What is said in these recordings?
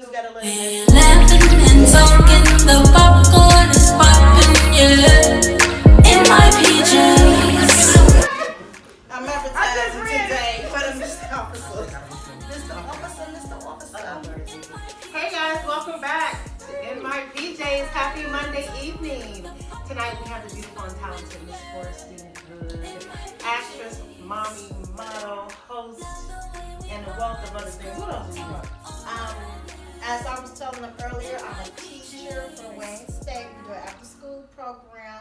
Just gotta let We're laughing and talking, the popcorn is popping, yeah. In my PJs. I'm advertising today for the Mr. Officer. Mr. Officer. Hey guys, welcome back to In My PJs. Happy Monday evening. Tonight we have the beautiful and talented Miss Forresty Good, actress, mommy, model, host, and a wealth of other things. What else do you want? As I was telling them earlier, I'm a teacher for Wayne State. We do an after school program.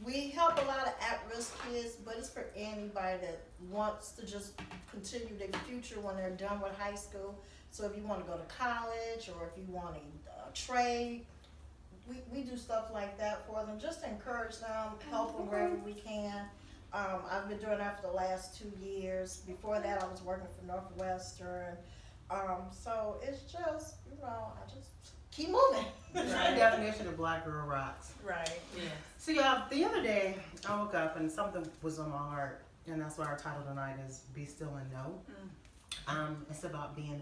We help a lot of at-risk kids, but it's for anybody that wants to just continue their future when they're done with high school. So if you want to go to college or if you want a trade, we do stuff like that for them, just to encourage them, help them wherever we can. I've been doing that for the last 2 years. Before that, I was working for Northwestern. So it's just, I just keep moving. It's the definition of Black Girl Rocks. Right. Yeah. So y'all, the other day I woke up and something was on my heart, and that's why our title tonight is "Be Still and Know." It's about being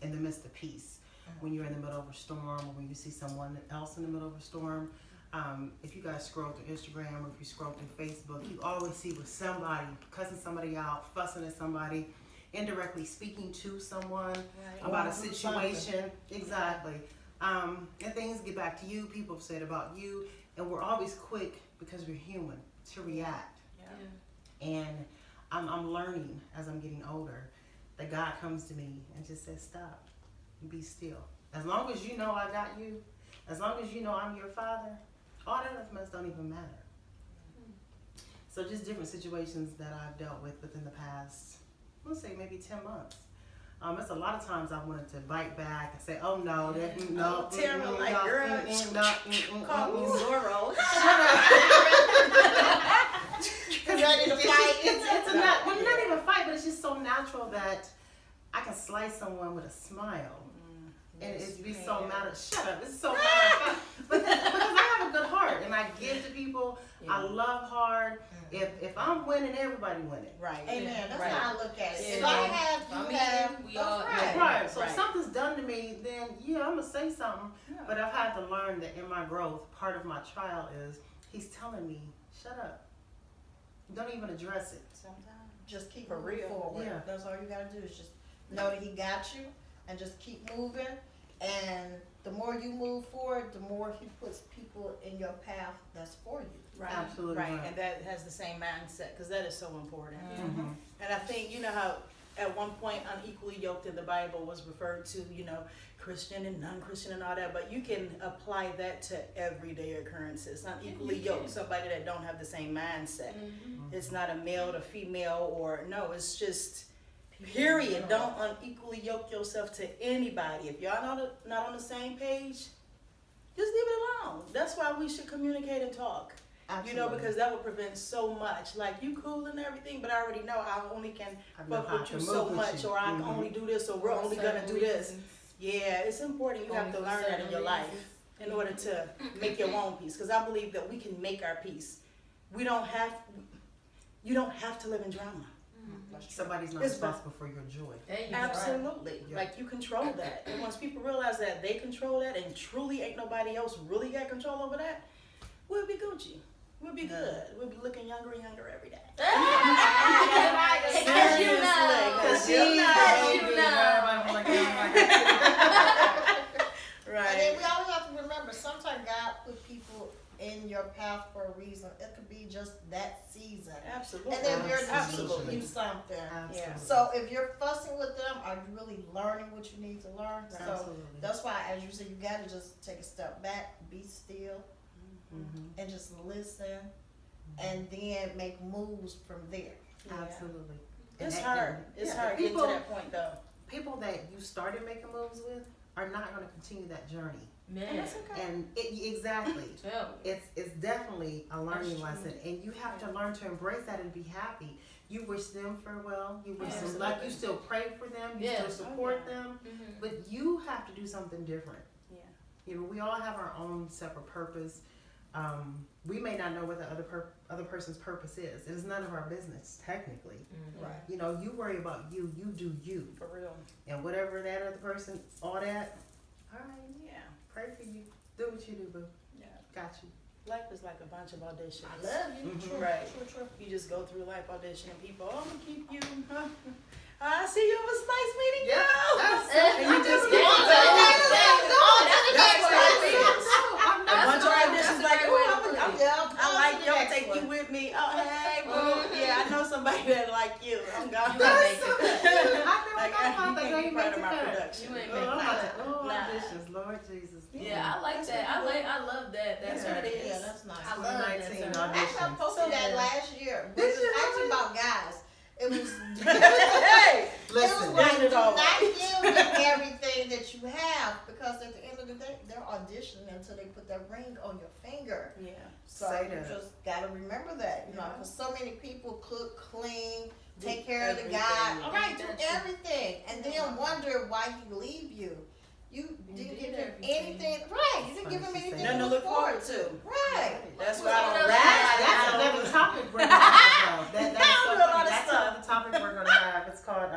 in the midst of peace. When you're in the middle of a storm, or when you see someone else in the middle of a storm. If you guys scroll through Instagram or if you scroll through Facebook, you always see with somebody cussing somebody out, fussing at somebody, indirectly speaking to someone about a situation. Exactly. And things get back to you. People have said about you, and we're always quick because we're human to react. And I'm learning as I'm getting older that God comes to me and just says, "Stop, be still. As long as you know I got you, as long as you know I'm your father, all that other mess don't even matter." So just different situations that I've dealt with within the past, let's say maybe 10 months. It's a lot of times I wanted to bite back and say, "Oh no, no, Tara, like, girl, call me Zorro. Ready to fight. It's not even a fight, but it's just so natural that I can slice someone with a smile. And it'd be so matter. Shut up! It's so matter. But because I have a good heart and I give to people, I love hard. If I'm winning, everybody winning. Right. Amen. That's how I look at it. Yeah. If I have, you have. We all Right. So if something's done to me, then I'm gonna say something. Yeah. But I've had to learn that in my growth, part of my trial is He's telling me, "Shut up. Don't even address it." Sometimes just keep For moving real. forward. Yeah. That's all you gotta do is just know that He got you, and just keep moving. And the more you move forward, the more He puts people in your path that's for you. Right. Absolutely Right. right. And that has the same mindset because that is so important. Mm-hmm. And I think, how at one point unequally yoked in the Bible was referred to, Christian and non-Christian and all that, but you can apply that to everyday occurrences. Unequally yoked, somebody that don't have the same mindset. It's not a male to female or no, it's just period. Don't unequally yoke yourself to anybody. If y'all not on the same page, just leave it alone. That's why we should communicate and talk. Absolutely. Because that would prevent so much. Like, you cool and everything, but I already know I only can fuck with you so much, or I can only do this, or we're only gonna do this. Yeah, it's important. You have to learn that in your life in order to make your own peace. Because I believe that we can make our peace. You don't have to live in drama. Somebody's not It's responsible for your joy. Absolutely. Yeah. Like, you control that. And once people realize that they control that and truly ain't nobody else really got control over that, we'll be Gucci. We'll be good. We'll be looking younger and younger every day. Because you know. Because you Right. And then we always have to remember, sometimes God put people in your path for a reason. It could be just that season. Absolutely. And then they're to Absolutely. teach you something. Absolutely. So if you're fussing with them, are you really learning what you need to learn? So Absolutely. that's why, as you said, you got to just take a step back, be still, and just listen, and then make moves from there. Yeah. Absolutely. It's And hard. It's hard getting to that point, though. People that you started making moves with are not going to continue that journey. And that's okay. And exactly, it's definitely a learning lesson, and you have to learn to embrace that and be happy. You wish them farewell. You wish them luck. You still pray for them. You still support them, but you have to do something different. Yeah. We all have our own separate purpose. We may not know what the other person's purpose is. It is none of our business, technically. Right. You worry about you. You do you. For real. And whatever that other person, all that, All right. Yeah. Pray for you. Do what you do, boo. Yeah. Got you. Life is like a bunch of auditions. I love you. Mhm. True, Right. true. You just go through life auditioning people. Oh, I'm gonna keep you. Huh? I see you. It was nice meeting you. And you just get On to the next step. On to the That's next what it one. is. A bunch of auditions like, oh, Yeah, I on like to you. the I'll next take one. you with me. Oh, hey, boo. Yeah, I know somebody that like you. I'm gone. You ain't make the cut. Like, I you never can't be thought part of that. my You production. You ain't Oh, make I'm the about to, cut. oh, Nah. auditions, Lord Jesus. Yeah, I like That's that. I love that. That's Yeah. what it is. Yeah, that's nice. I love that. 2019 sir. audition. Actually, I posted that last year. It Did was you actually really? about guys. It was. Hey! It Listen, was like, Listen it do all. not give everything that you have, because at the end of the day, they're auditioning until they put that ring on your finger. Yeah. So Say you that. just gotta remember that, you know, Yeah. because so many people cook, clean, Do take care of the everything. guy, all right, do That's true. everything, and then wonder why he leave you. You didn't did give him everything. anything, right? You didn't give him Funny she anything said Nothing to look forward to. right? That's Well, why I don't what else? ride. that's another topic we're gonna have. That is I so do a lot funny. of That's stuff. another topic we're gonna have. It's called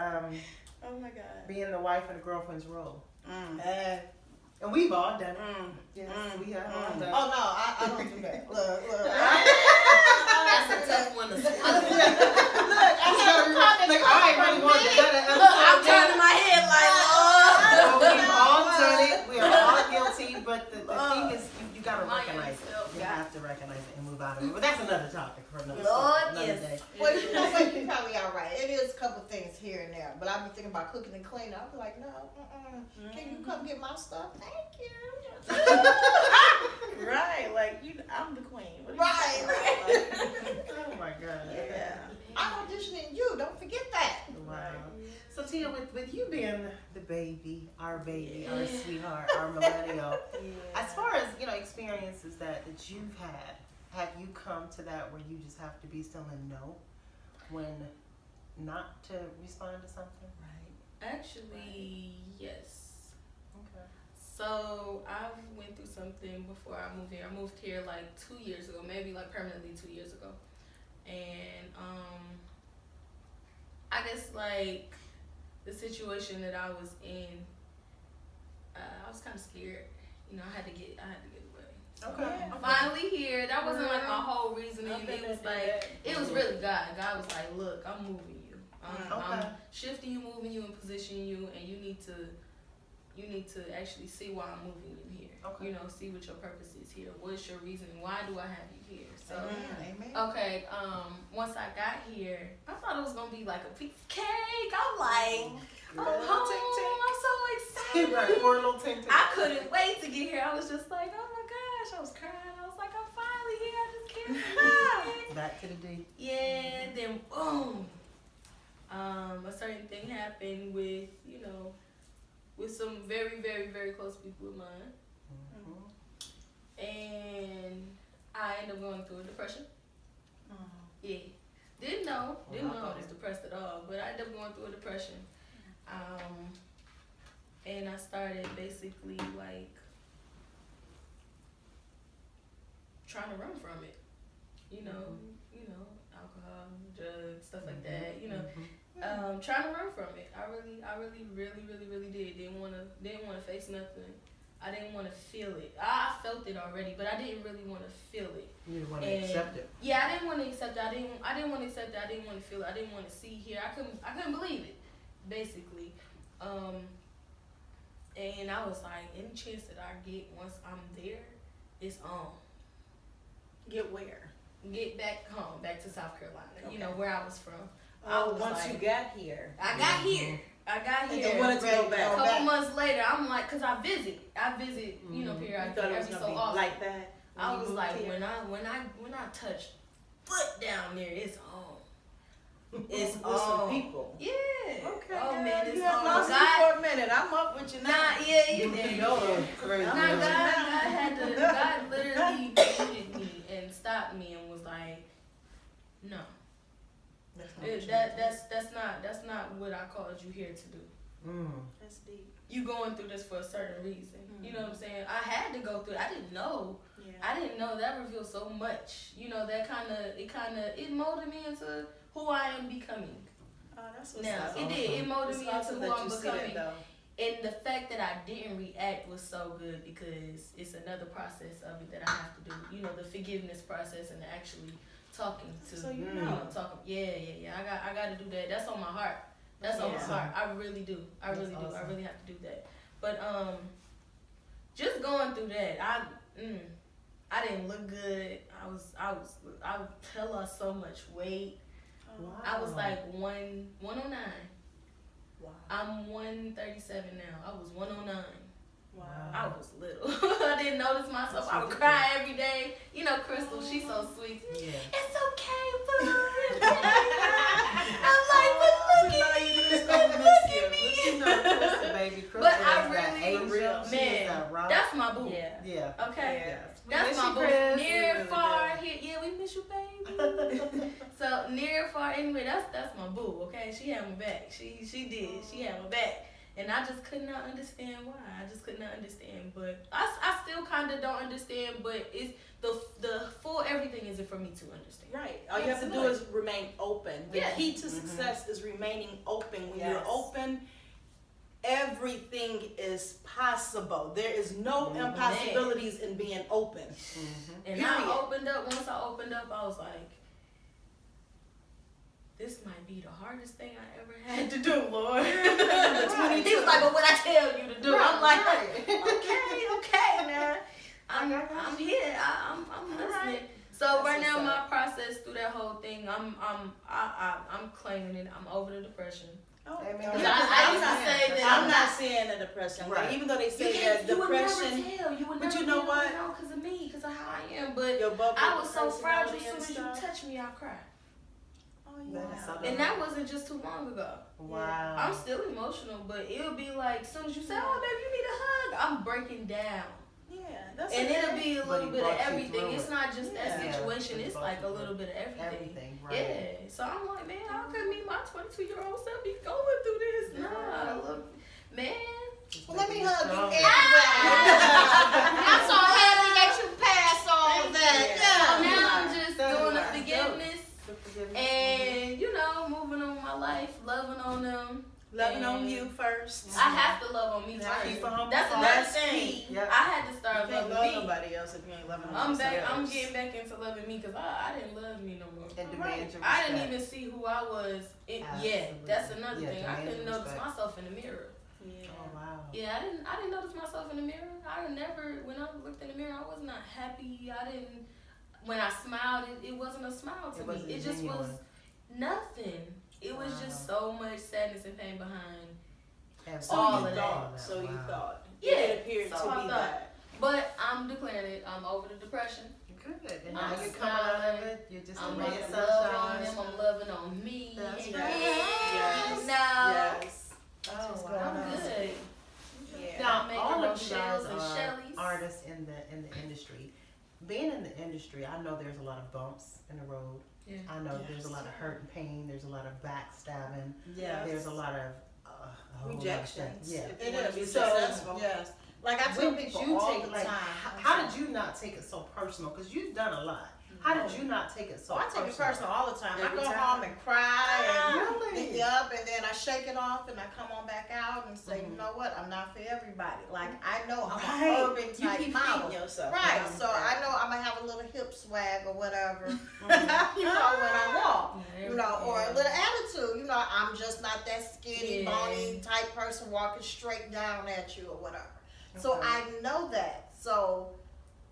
Oh my God. being the wife and the girlfriend's role. Mm. And we've all done it. Mm. Yes, Mm. we have all Mm. done it. Oh no, I don't do that. Look. That's a tough one to swallow. Look, I have a comment Like, I ain't really want to do that. I'm turning my head like, Well, oh. we've all done it. We are all guilty. But the thing is, you gotta Mind recognize yourself, it. You yeah. have to recognize it and move out of it. But that's another topic for another, Lord, another yes. day. Well, you know what? You probably all right. It is a couple things here and there, but I be thinking about cooking and cleaning. I be like, no, can you come get my stuff? Thank you. Right, like I'm the queen. What are you Right, talking about? Oh my God. Yeah. I'm auditioning you. Don't forget that. Wow. So Tia, with you being the baby, our sweetheart, our millennial, as far as experiences that you've had, have you come to that where you just have to be still in no when not to respond to something? Right. Actually, yes. Okay. So I went through something before I moved here. I moved here like 2 years ago, maybe like permanently 2 years ago. And I guess like the situation that I was in, I was kind of scared. I had to get away. Okay. I'm finally here. That wasn't like my whole reasoning. It was like, it was really God. God was like, look, I'm moving you. I'm shifting you, moving you, and positioning you, and you need to actually see why I'm moving you here. Okay. See what your purpose is here. What's your reasoning? Why do I have you here? So, Amen. okay, once I got here, I thought it was gonna be like a piece of cake. I'm like, I'm home. I'm so excited. Right, poor little Ting Ting. I couldn't wait to get here. I was just like, oh my gosh. I was crying. I was like, I'm finally here. I just can't believe it. Back to the D. Yeah, then boom. A certain thing happened with, with some very, very, very close people of mine. And I ended up going through a depression. Yeah. Didn't know I was depressed at all, but I ended up going through a depression. And I started basically like trying to run from it. Alcohol, drugs, stuff like that. Trying to run from it. I really did. Didn't wanna face nothing. I didn't want to feel it. I felt it already, but I didn't really want to feel it. You didn't want to accept it. Yeah, I didn't want to accept it. I didn't want to accept it. I didn't want to feel it. I didn't want to see, hear. I couldn't believe it, basically. And I was like, any chance that I get once I'm there, it's on. Get where? Get back home, back to South Carolina. Okay. where I was from. Oh, was once like, you got here. I got here. And You wanted to go A back. couple months later, I'm like, cause I visit, You periodically thought it was every gonna so be often. like that. when I you was moved like, here? when I touch foot down there, it's on. It's With on. some people. Yeah. Okay. Oh girl, man, it's you had on. lost me God, for a minute. I'm up with you now. nah, yeah, you did. Y'all crazy. God God literally muted me and stopped me and was like, no, that's not what I called you here to do. That's deep. You going through this for a certain reason. You know what I'm saying? I had to go through it. I didn't know. Yeah. I didn't know that revealed so much. It molded me into who I am becoming. Oh, that's what's Now up. it did. It molded It's me into awesome who that I'm you see that, becoming. though. And the fact that I didn't react was so good because it's another process of it that I have to do. You know, the forgiveness process and actually talking to. So you talking. Yeah. I got to do that. That's on my heart. That's on my heart. I really do. I really do. I really have to do that. But just going through that, I didn't look good. I lost so much weight. Wow. I was like 109. Wow. I'm 137 now. I was 109. Wow. I was little. I didn't notice myself. I would cry every day. You know, Crystal, she's so sweet. Yeah. It's okay, boo. I'm like, but look at me. Baby, But I really, Asian. man, that's my boo. Yeah. Okay. Yeah. That's miss my you, boo. Chris. Near, We really far, do. here. Yeah, we miss you, baby. So near, far, anyway, that's my boo. Okay, she had my back. She did. She had my back, and I just could not understand why. I just could not understand. But I still kind of don't understand. But it's the full everything isn't for me to understand. Right. All you have to do is remain open. The Yeah. key to success is remaining open. When Yes. you're open, everything is possible. There is no impossibilities in being open. And Period. I opened up. Once I opened up, I was like, this might be the hardest thing I ever had to do, Lord. He was like, but what I tell you to do. I'm like, okay, man. I'm here. I'm listening. So right now, my process through that whole thing, I'm claiming it. I'm over the depression. Oh, Amen. no. I used to say that I'm not saying the depression. Right. Like, even though they say You that would depression, never tell. You would but never you know tell, what? Because of me, because of how I am. But your bubble, I was so fragile. personality As and soon as you stuff. touch me, I cry. Oh, That's so And that wasn't just too long ago. Wow. I'm still emotional, but it'll be like, as soon as you say, oh, baby, you need a hug, I'm breaking down. Yeah, that's And okay. it'll be a But little he bit of brought you everything. through It's it. not just that Yeah. situation. Yeah. It's like a little bit of everything. Everything, right. Yeah. So I'm like, man, how could me, my 22-year-old self, be going through this? Nah, look, man. Well, let me hug you Strong. anyway. I'm so happy that you passed all that. So Yeah. now I'm just So doing you the are. forgiveness and, you know, moving on with my life, loving on them. Loving on And you first. I have to love on me Yeah, keep first. a humble That's heart. another That's thing. key. Yep. I had to You start can't loving love me. nobody else if you ain't loving I'm yourself. back. I'm getting back into loving me because I didn't love me no more. And demand your I didn't respect. even see who I was. Yeah, Absolutely. that's another Yeah, thing. I demand couldn't your notice respect. myself in the mirror. Yeah. Oh wow. Yeah, I didn't notice myself in the mirror. I never, when I looked in the mirror, I was not happy. I didn't. When I smiled, it wasn't a smile to It me. wasn't It just was genuine. nothing. It was just so much sadness and pain behind. So All you of thought. that. So you Wow. thought. Yeah, It appeared so to I be thought. that. But I'm declaring it. I'm over the depression. Good. And I'm now you're coming out of smiling. it. You're just a I'm ray of loving on sunshine. them. I'm loving on me. That's Yeah. right. Yes. No. Yes. Oh, going I'm on. good. Yeah. Now, making all of you Rochelle's guys and are Shelly's. artists in the industry. Being in the industry, I know there's a lot of bumps in the road. Yeah. I know there's a lot of hurt and pain. There's a lot of backstabbing. Yes. There's a lot of a whole lot of rejections. things. Yeah. If you It want to be is. So, successful. yes. Like I tell When did people you all take the like? time. How did you not take it so personal? Because you've done a lot. How did you not take it so Oh, I personal? take it personal all the time. Every I go time. home and cry and Really? beat up, and then I shake it off and I come on back out and say, you know what? I'm not for everybody. Like I know I'm Right. an urban You type keep model. feeding yourself. Right, Yeah. so I know I'm gonna have a little hip swag or whatever, you know, when I walk, you know, or a little attitude, you know, I'm just not that skinny, Yeah. bony type person walking straight down at you or whatever. So Okay. I know that. So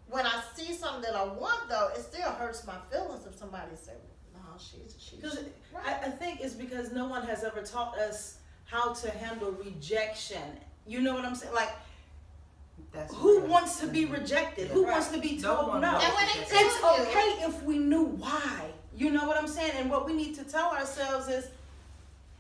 when I see something that I want, though, it still hurts my feelings if somebody says, "No, she's." Because Right. I think it's because no one has ever taught us how to handle rejection. You know what I'm saying? Like, That's who real. wants to be rejected? Who Right. wants to be No told one no? wants And when to they get tell It's you- okay if we knew why. You know what I'm saying? And what we need to tell ourselves is,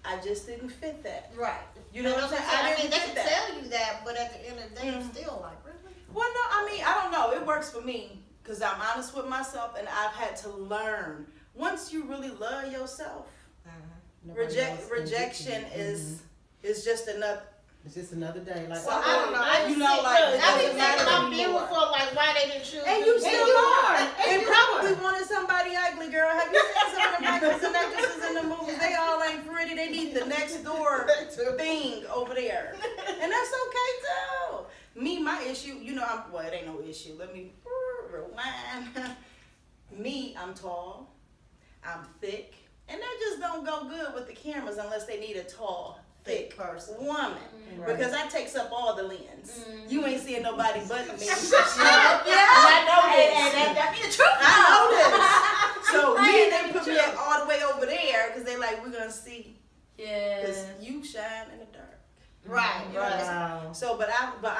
I just didn't fit that. Right. You know what I'm saying? I mean, didn't they fit can that. tell you that, but at the end of the day, Mm. you're still like, really? Well, no, I mean, I don't know. It works for me because I'm honest with myself, and I've had to learn. Once you really love yourself, Nobody else can get rejection to you. is just another. It's just another day. Like Well, I don't know. I You just know, think, like, look, it I be doesn't matter thinking I'm anymore. beautiful, like, why they didn't choose And me? you still are. And And you probably are. wanted somebody ugly, girl. Have you seen some of the actors and actresses in the movies? They all ain't pretty. They need the next next door thing over there. And that's okay too. Me, my issue, you know, it ain't no issue. Let me rewind. Me, I'm tall, I'm thick, and that just don't go good with the cameras unless they need a tall, thick person. woman. Right. Because that takes up all the lens. You ain't seeing nobody but me. I know this. That be the truth. I know this. So me, they put me all the way over there because they like, we're gonna see. Yeah. Because you shine in the dark. Right, right. Wow. So, but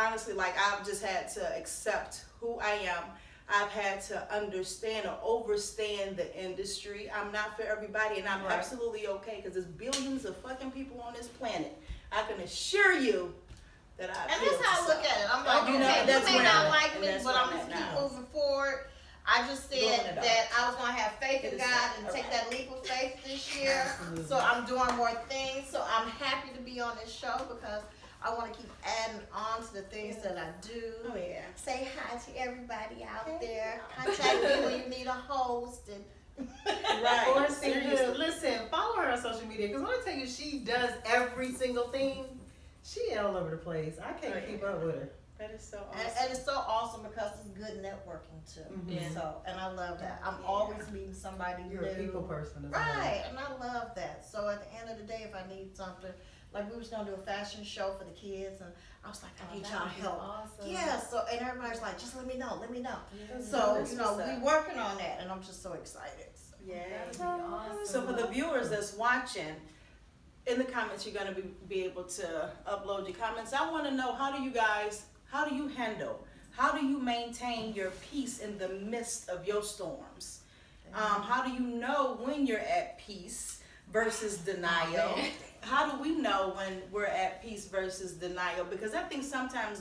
honestly, like I've just had to accept who I am. I've had to understand or overstand the industry. I'm not for everybody, and I'm Right. absolutely okay because there's billions of fucking people on this planet. I can assure you that I. And that's how I look at it. I'm like, You know, okay, that's you may where I'm not at, like and me, that's but where I'm I'm just at keep now. moving forward. I just Doing said it all. that I was gonna have faith It in is God so. and take that leap of faith this year. Absolutely. So I'm doing more things. So I'm happy to be on this show because I want to keep adding on to the things that I do. Oh yeah. Say hi to everybody out there. Contact me when you need a host. And Right. Or see Seriously. her. Listen, follow her on social media because when I tell you she does every single thing, she all over the place. I can't keep up with her. That is so And, awesome. and it's so awesome because it's good networking too. Mhm. Yeah. So, and I love that. I'm always meeting somebody You're new. a people person as well. Right, and I love that. So at the end of the day, if I need something, like we was gonna do a fashion show for the kids, and I was like, I need y'all help. Awesome. Yeah. So and everybody's like, just let me know, let me know. Yeah. So That's you know, what's we up. working on that, and I'm just so excited. So. Yeah. That'd be awesome. So for the viewers that's watching, in the comments you're gonna be able to upload your comments. I want to know how do you handle, how do you maintain your peace in the midst of your storms? How do you know when you're at peace versus denial? How do we know when we're at peace versus denial? Because I think sometimes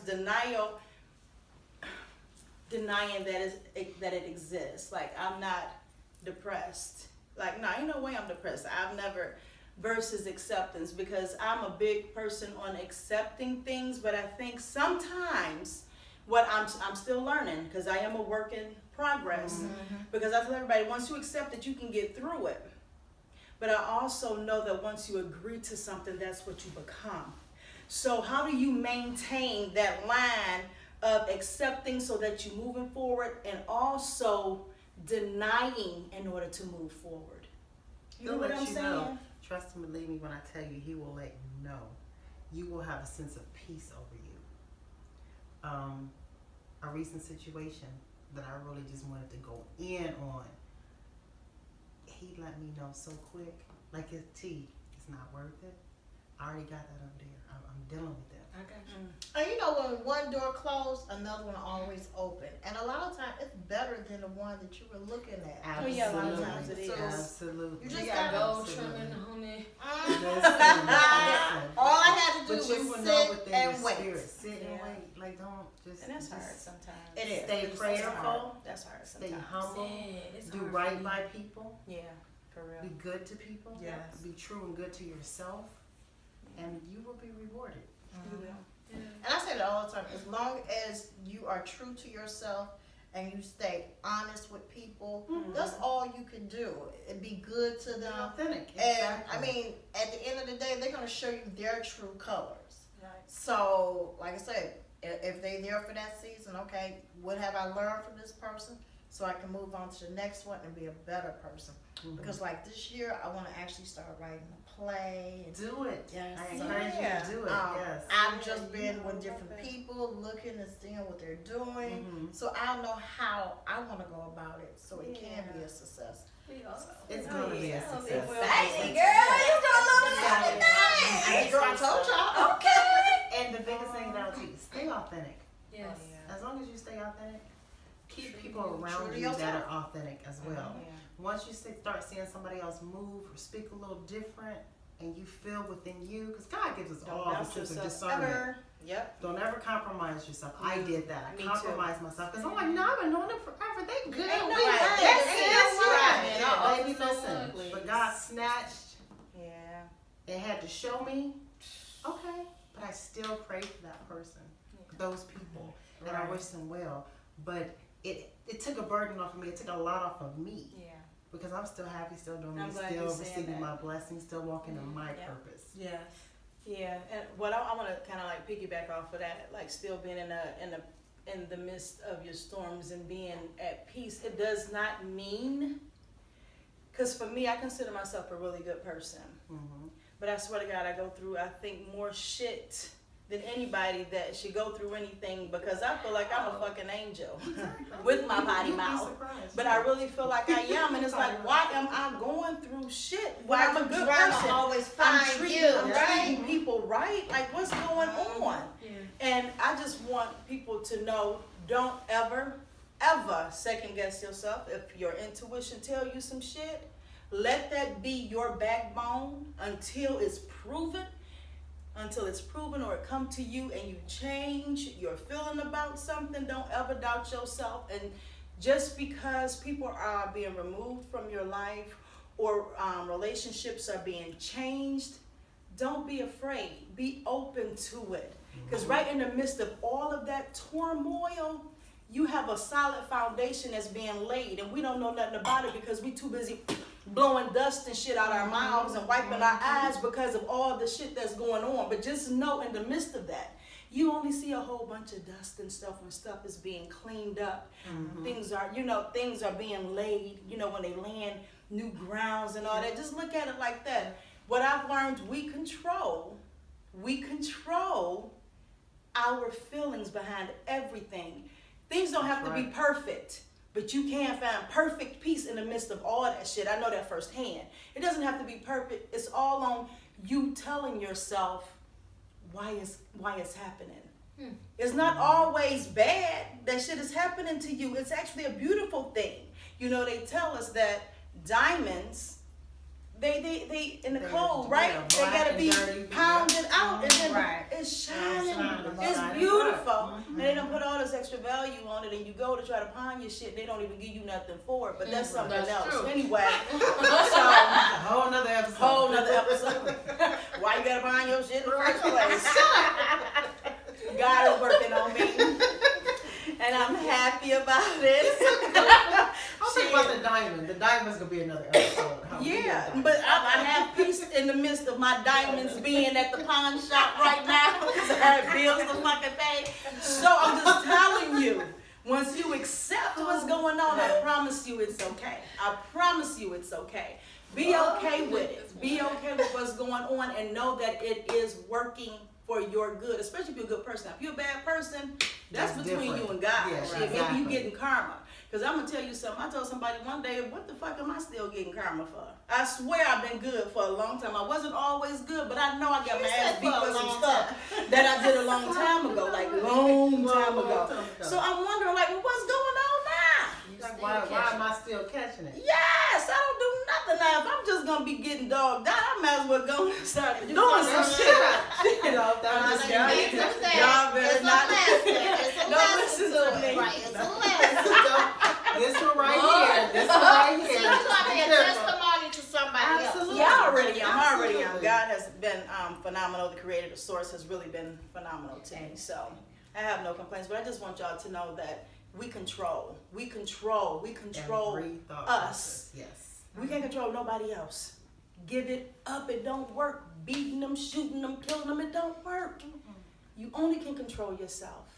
denying that it exists. Like I'm not depressed. Like no, ain't no way I'm depressed. I've never. Versus acceptance, because I'm a big person on accepting things, but I think sometimes what I'm still learning because I am a work in progress. Because I tell everybody once you accept it, you can get through it. But I also know that once you agree to something, that's what you become. So how do you maintain that line of accepting so that you're moving forward and also denying in order to move forward? You know He'll what let I'm you saying? know. Trust and believe me when I tell you, he will let you know. You will have a sense of peace over you. A recent situation that I really just wanted to go in on, he let me know so quick. Like his tea, it's not worth it. I already got that over there. I'm dealing with that. I got you. And you know, when one door closed, another one always open. And a lot of times, it's better than the one that you were looking at. Oh, yeah, a lot of times it is. Absolutely. You You just got gotta- gold trimming, homie. Listen. All I had to do But you will was know sit within and your wait. spirit. Sit and Yeah. wait. Like don't just. And that's just hard sometimes. It is. Stay It's prayerful. That's hard Stay sometimes. humble. Yeah, it's Do hard right for me. by people. Yeah, for real. Be good to people. Yes. Be true and good to yourself, and you will be rewarded. You will. Yeah. And I say that all the time. As long as you are true to yourself and you stay honest with people, that's all you can do. And be good to Be them. authentic. And I mean, at the end of the day, they're gonna show you their true colors. Right. So, like I said, if they're there for that season, okay, what have I learned from this person? So I can move on to the next one and be a better person. Mhm. Because like this year, I want to actually start writing a play. And, do it. Yes. I encourage you to do it. Yes. I've Yeah, just you been know with about different that. people, looking and seeing what they're doing. Mhm. So I know how I want to go about it, so it can be Yeah. a success. It's gonna be a Yeah. success. It will. Exciting, girl! You doing little Yeah. everything. Girl, I told y'all. Okay. And the biggest thing that I'll tell you, stay authentic. Yes. As long as you stay authentic, keep True people to around you yourself. that are authentic as well. Yeah. Once you start seeing somebody else move or speak a little different, and you feel within you, because God gives us Don't all the doubt sense of yourself discernment. ever. Yep. Don't ever compromise yourself. I did that. I Me too. compromised myself because I'm like, no, I've been knowing them forever. They good. Ain't no We way. good. That's That's it. it. Right. Yeah, baby, Absolutely. listen. But God snatched Yeah. and had to show me. Okay, but I still pray for that person, those people, and I Right. wish them well. But it took a burden off of me. It took a lot off of me Yeah. because I'm still happy, still doing I'm me, glad still you're saying receiving that. my blessings, still walking in my Yeah. purpose. Yeah. Yeah, and what I want to kind of like piggyback off of that, like still being in the midst of your storms and being at peace. It does not mean, because for me, I consider myself a really good person, Mm-hmm. but I swear to God, I go through, I think, more shit than anybody that should go through anything, because I feel like I'm a fucking angel with my potty You'd be mouth. surprised. But I really feel like I am, and it's like, why am I going through shit when I'm a good drama person? always I'm find treating, you, I'm right? treating people right. Like, what's going on? Yeah. And I just want people to know, don't ever second guess yourself. If your intuition tell you some shit, let that be your backbone until it's proven. Until it's proven or it come to you and you change your feeling about something. Don't ever doubt yourself. And just because people are being removed from your life or relationships are being changed, don't be afraid. Be open to it. Because right in the midst of all of that turmoil, you have a solid foundation that's being laid, and we don't know nothing about it because we too busy blowing dust and shit out our mouths and wiping our eyes because of all the shit that's going on. But just know, in the midst of that, you only see a whole bunch of dust and stuff when stuff is being cleaned up. Things are being laid, when they land new grounds and all that. Just look at it like that. What I've learned, we control our feelings behind everything. Things don't have to be perfect, but you can find perfect peace in the midst of all that shit. I know that firsthand. It doesn't have to be perfect. It's all on you telling yourself why it's happening. It's not always bad that shit is happening to you. It's actually a beautiful thing. They tell us that diamonds, they in the cold, right? yeah, They gotta be dirty, pounded out, and then Right. it's shining. It's It's beautiful. And they don't put all this extra value on it, and you go to try to pawn your shit, they don't even give you nothing for it. But that's something That's else. true. Anyway, so A whole nother episode. whole nother episode. Why you gotta pawn your shit in the first place? God is working on me, and I'm happy about it. I'll think about the diamond. The diamond's gonna be another episode. How we Yeah, got but I have peace in the midst of my diamonds being at the pawn shop right now because I have bills to fucking pay. So I'm just telling you, once you accept what's going on, I promise you it's okay. I promise you it's okay. Be okay with it. Be okay with what's going on and know that it is working for your good, especially if you're a good person. If you're a bad person, that's between different. you and God. Yeah, If exactly. you getting karma. Because I'm going to tell you something. I told somebody one day, what the fuck am I still getting karma for? I swear I've been good for a long time. I wasn't always good, but I know I got my ass beat for some stuff that I did a long time ago, like long time ago. So I'm wondering, like, well, what's going on now? Like, why am I still catching it? Yes, I don't do nothing now. If I'm just going to be getting dogged out, I might as well go and start doing some shit. That was just Y'all better It's a not. lesson. Don't listen to me. Right, it's a lesson. This one right here. This one right So here. you're gonna be a testimony to somebody Absolutely. else. Yeah, I already am. I already am. Absolutely. God has been phenomenal. The creator, the source has really been phenomenal to me. So I have no complaints, but I just want y'all to know that we control. We control Every thought us. process. Yes. We can't control nobody else. Give it up. It don't work. Beating them, shooting them, killing them, it don't work. You only can control yourself.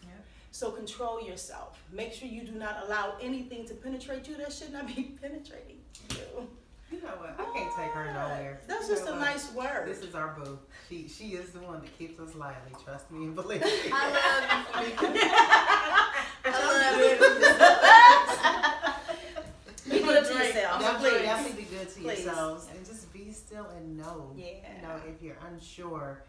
So control yourself. Make sure you do not allow anything to penetrate you that should not be penetrating you. You know what? I can't take her nowhere. That's You just know a what? nice word. This is our boo. She is the one that keeps us lively. Trust me and believe me. I love you. Be good to yourself. Definitely be good to Please. yourselves and just be still and know. Yeah. You know, if you're unsure,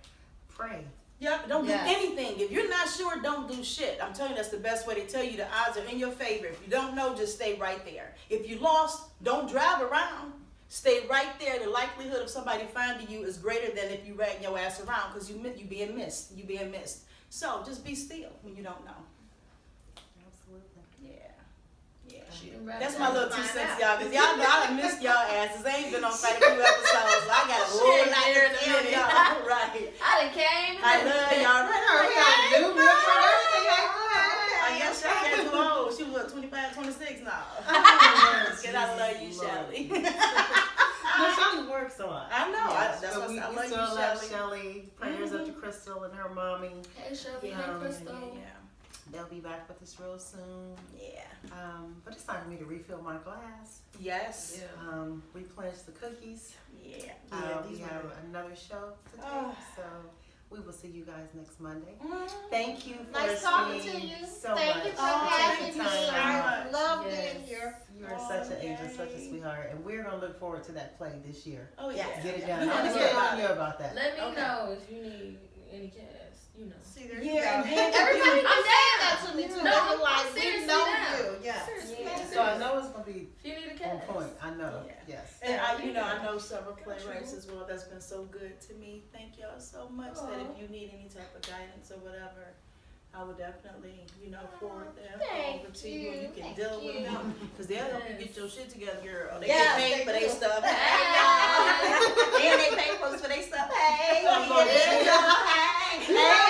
pray. Yep, don't Yes. do anything. If you're not sure, don't do shit. I'm telling you, that's the best way to tell you the odds are in your favor. If you don't know, just stay right there. If you lost, don't drive around. Stay right there. The likelihood of somebody finding you is greater than if you ran your ass around because you being missed. You being missed. So just be still when you don't know. Absolutely. Yeah. She That's my little 2 cents, y'all. Because y'all know I done missed y'all asses. I ain't been on quite a few episodes. So I got a whole Shit, lot here in to a tell minute. y'all. Right. I done came. I love y'all. I guess y'all got too old. She what, 25, 26 now. Yes, Because I love you, Jesus, Lord. Shelly. No, Shelly works a lot. I know. Yes, That's so what we I love you, still love Shelly. Shelly. Prayers up to Crystal and her mommy. Hey, Shelby. Yeah, Hey, yeah, Crystal. Yeah. They'll be back with us real soon. Yeah. But it's time for me to refill my glass. Yes. Yeah. Replenish the cookies. Yeah. We These have were- another show today, Oh. so we will see you guys next Monday. Mhm. Thank you for Nice talking to staying you. so Thank much. you for Oh, having taking me. time out. I love Yes. being here. You are such an angel, yay. such a sweetheart, and we're gonna look forward to that play this year. Oh, yeah. Get it Yeah. done. Yeah. I'm gonna stay on you about that. Let me Okay. know if you need any cast. You know. See, there Yeah, you and go. then- Everybody I'm been saying that down. to me too. No, They I'm were like, we seriously know down. you. Yeah. Seriously, Yeah. I'm So I serious. know it's gonna be If you need a on cast. point. I know. Yeah. Yes. And I know several playwrights as well that's been so good to me. Thank y'all so much that if you need any type of guidance or whatever, I would definitely, forward them Thank over to you and you can you. deal Thank with you. them. Because they'll help you Yes. get your shit together, girl. They Yes, get paid they for their do. stuff. Hey. Hey, y'all. And they pay folks for their stuff. Hey, Oh, we get it. yeah. Hey, hey.